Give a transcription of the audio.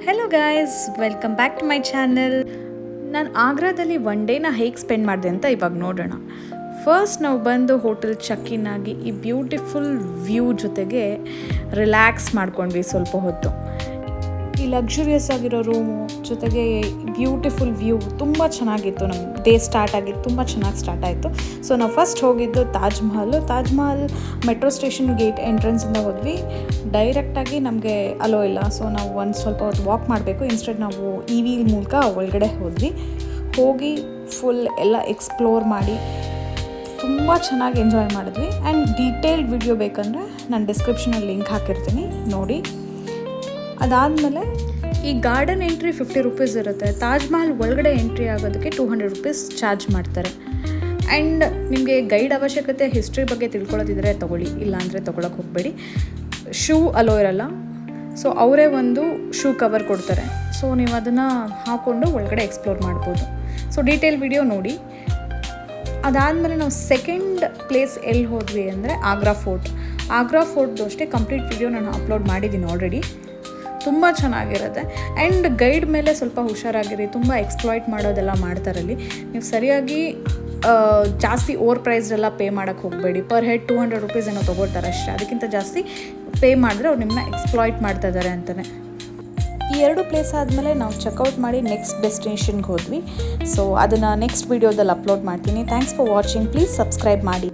Hello guys, welcome back to my channel. ನಾನು ಆಗ್ರಾದಲ್ಲಿ one ಡೇನ ಹೇಗೆ ಸ್ಪೆಂಡ್ ಮಾಡಿದೆ ಅಂತ ಇವಾಗ ನೋಡೋಣ. ಫಸ್ಟ್ ನಾವು ಬಂದು ಹೋಟೆಲ್ ಚೆಕ್-ಇನ್ ಆಗಿ ಈ ಬ್ಯೂಟಿಫುಲ್ ವ್ಯೂ ಜೊತೆಗೆ ರಿಲ್ಯಾಕ್ಸ್ ಮಾಡ್ಕೊಂಡ್ವಿ ಸ್ವಲ್ಪ ಹೊತ್ತು. ಈ ಲಕ್ಸುರಿಯಸ್ ಆಗಿರೋ ರೂಮು ಜೊತೆಗೆ ಬ್ಯೂಟಿಫುಲ್ ವ್ಯೂ ತುಂಬ ಚೆನ್ನಾಗಿತ್ತು. ನಮ್ಮ ಡೇ ಸ್ಟಾರ್ಟ್ ಆಗಿದ್ದು ತುಂಬ ಚೆನ್ನಾಗಿ ಸ್ಟಾರ್ಟ್ ಆಯಿತು. ಸೊ ನಾವು ಫಸ್ಟ್ ಹೋಗಿದ್ದು Taj Mahal metro station gate ಎಂಟ್ರೆನ್ಸಿಂದ ಹೋದ್ವಿ. ಡೈರೆಕ್ಟಾಗಿ ನಮಗೆ ಅಲೋ ಇಲ್ಲ. ಸೊ ನಾವು ಸ್ವಲ್ಪ ಹೊತ್ತು ವಾಕ್ ಮಾಡಬೇಕು. ಇನ್ಸ್ಟೆಡ್ ನಾವು ವೀಲ್ ಮೂಲಕ ಒಳಗಡೆ ಹೋಗಿ ಫುಲ್ ಎಲ್ಲ ಎಕ್ಸ್ಪ್ಲೋರ್ ಮಾಡಿ ತುಂಬ ಚೆನ್ನಾಗಿ ಎಂಜಾಯ್ ಮಾಡಿದ್ವಿ. ಆ್ಯಂಡ್ ಡೀಟೇಲ್ಡ್ ವಿಡಿಯೋ ಬೇಕಂದರೆ ನಾನು ಡಿಸ್ಕ್ರಿಪ್ಷನಲ್ಲಿ ಲಿಂಕ್ ಹಾಕಿರ್ತೀನಿ, ನೋಡಿ. ಅದಾದಮೇಲೆ ಈ ಗಾರ್ಡನ್ ಎಂಟ್ರಿ 50 ರೂಪೀಸ್ ಇರುತ್ತೆ. ತಾಜ್ ಮಹಲ್ ಒಳಗಡೆ ಎಂಟ್ರಿ ಆಗೋದಕ್ಕೆ 200 ರೂಪೀಸ್ ಚಾರ್ಜ್ ಮಾಡ್ತಾರೆ. ಆ್ಯಂಡ್ ನಿಮಗೆ ಗೈಡ್ ಅವಶ್ಯಕತೆ ಹಿಸ್ಟ್ರಿ ಬಗ್ಗೆ ತಿಳ್ಕೊಳ್ಳೋದಿದ್ರೆ ತೊಗೊಳ್ಳಿ, ಇಲ್ಲಾಂದರೆ ತೊಗೊಳಕ್ಕೆ ಹೋಗಬೇಡಿ. ಶೂ ಅಲೋ ಇರಲ್ಲ. ಸೊ ಅವರೇ ಒಂದು ಶೂ ಕವರ್ ಕೊಡ್ತಾರೆ. ಸೊ ನೀವು ಅದನ್ನು ಹಾಕ್ಕೊಂಡು ಒಳಗಡೆ ಎಕ್ಸ್ಪ್ಲೋರ್ ಮಾಡ್ಬೋದು. ಸೊ ಡೀಟೇಲ್ ವಿಡಿಯೋ ನೋಡಿ. ಅದಾದಮೇಲೆ ನಾವು ಸೆಕೆಂಡ್ ಪ್ಲೇಸ್ ಎಲ್ಲಿ ಹೋದ್ವಿ ಅಂದರೆ ಆಗ್ರಾ ಫೋರ್ಟ್ದು ಅಷ್ಟೇ ಕಂಪ್ಲೀಟ್ ವಿಡಿಯೋ ನಾನು ಅಪ್ಲೋಡ್ ಮಾಡಿದ್ದೀನಿ ಆಲ್ರೆಡಿ. ತುಂಬ ಚೆನ್ನಾಗಿರುತ್ತೆ. ಆ್ಯಂಡ್ ಗೈಡ್ ಮೇಲೆ ಸ್ವಲ್ಪ ಹುಷಾರಾಗಿರಿ. ತುಂಬ ಎಕ್ಸ್ಪ್ಲಾಯ್ಟ್ ಮಾಡೋದೆಲ್ಲ ಮಾಡ್ತಾರಲ್ಲಿ. ನೀವು ಸರಿಯಾಗಿ ಜಾಸ್ತಿ ಓವರ್ ಪ್ರೈಸ್ಡೆಲ್ಲ ಪೇ ಮಾಡೋಕ್ಕೆ ಹೋಗಬೇಡಿ. ಪರ್ ಹೆಡ್ 200 ರೂಪೀಸ್ ಏನೋ ತೊಗೊಳ್ತಾರೆ ಅಷ್ಟೇ. ಅದಕ್ಕಿಂತ ಜಾಸ್ತಿ ಪೇ ಮಾಡಿದ್ರೆ ಅವ್ರು ನಿಮ್ಮನ್ನ ಎಕ್ಸ್ಪ್ಲಾಯ್ಟ್ ಮಾಡ್ತಾ ಇದ್ದಾರೆ ಅಂತಲೇ. ಈ 2 ಪ್ಲೇಸ್ ಆದಮೇಲೆ ನಾವು ಚೆಕ್ಔಟ್ ಮಾಡಿ ನೆಕ್ಸ್ಟ್ ಡೆಸ್ಟಿನೇಷನ್ಗೆ ಹೋದ್ವಿ. ಸೊ ಅದನ್ನು ನೆಕ್ಸ್ಟ್ ವೀಡಿಯೋದಲ್ಲಿ ಅಪ್ಲೋಡ್ ಮಾಡ್ತೀನಿ. Thanks for watching. Please subscribe ಮಾಡಿ.